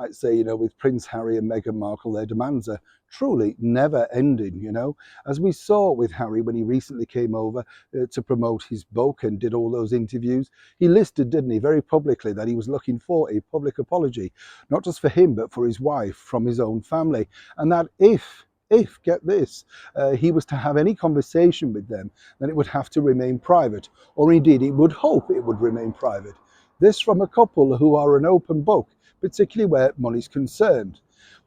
I'd say, with Prince Harry and Meghan Markle, their demands are truly never ending. As we saw with Harry when he recently came over to promote his book and did all those interviews, he listed, didn't he, very publicly that he was looking for a public apology, not just for him, but for his wife from his own family. And that if, get this, he was to have any conversation with them, then it would have to remain private, or indeed he would hope it would remain private. This from a couple who are an open book, particularly where money's concerned.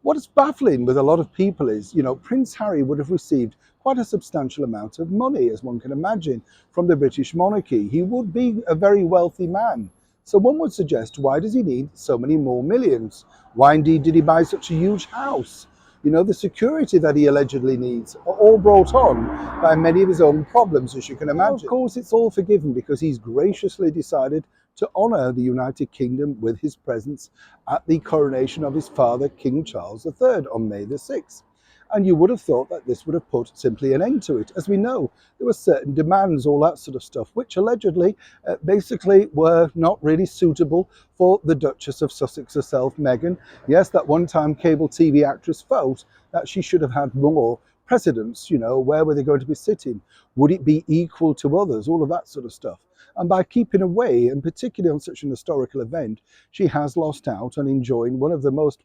What is baffling with a lot of people is, Prince Harry would have received quite a substantial amount of money, as one can imagine, from the British monarchy. He would be a very wealthy man. So one would suggest, why does he need so many more millions? Why indeed did he buy such a huge house? The security that he allegedly needs are all brought on by many of his own problems, as you can imagine. Of course, it's all forgiven because he's graciously decided to honour the United Kingdom with his presence at the coronation of his father, King Charles III, on May the 6th. And you would have thought that this would have put simply an end to it. As we know, there were certain demands, all that sort of stuff, which allegedly basically were not really suitable for the Duchess of Sussex herself, Meghan. Yes, that one-time cable TV actress felt that she should have had more precedence. Where were they going to be sitting? Would it be equal to others? All of that sort of stuff. And by keeping away, and particularly on such an historical event, she has lost out on enjoying one of the most,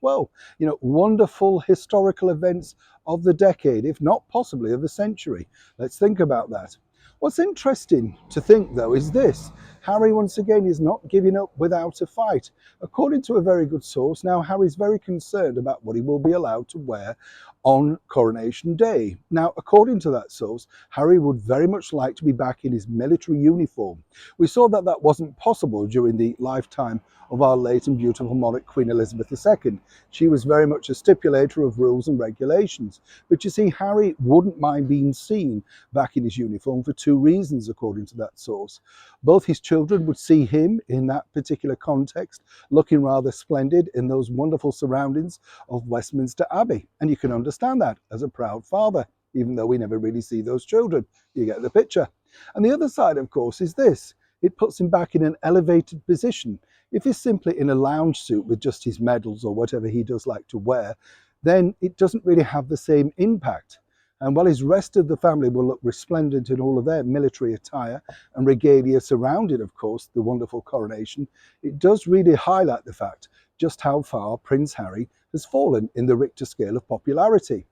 wonderful historical events of the decade, if not possibly of the century. Let's think about that. What's interesting to think, though, is this. Harry, once again, is not giving up without a fight. According to a very good source, now Harry's very concerned about what he will be allowed to wear on Coronation Day. Now, according to that source, Harry would very much like to be back in his military uniform. We saw that that wasn't possible during the lifetime of our late and beautiful monarch, Queen Elizabeth II. She was very much a stipulator of rules and regulations. But you see, Harry wouldn't mind being seen back in his uniform for two reasons, according to that source. Both his children would see him in that particular context, looking rather splendid in those wonderful surroundings of Westminster Abbey. And you can understand that as a proud father, even though we never really see those children. You get the picture. And the other side, of course, is this. It puts him back in an elevated position. If he's simply in a lounge suit with just his medals or whatever he does like to wear, then it doesn't really have the same impact. And while his rest of the family will look resplendent in all of their military attire and regalia surrounding, of course, the wonderful coronation, it does really highlight the fact just how far Prince Harry has fallen in the Richter scale of popularity.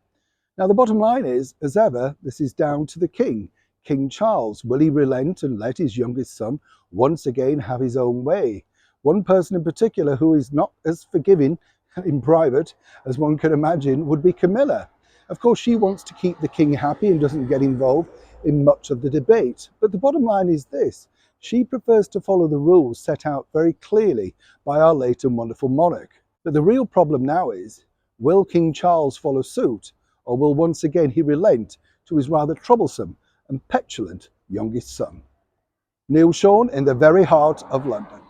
Now, the bottom line is, as ever, this is down to the King, King Charles. Will he relent and let his youngest son once again have his own way? One person in particular who is not as forgiving in private as one can imagine would be Camilla. Of course, she wants to keep the king happy and doesn't get involved in much of the debate. But the bottom line is this. She prefers to follow the rules set out very clearly by our late and wonderful monarch. But the real problem now is, will King Charles follow suit, or will once again he relent to his rather troublesome and petulant youngest son? Neil Sean in the very heart of London.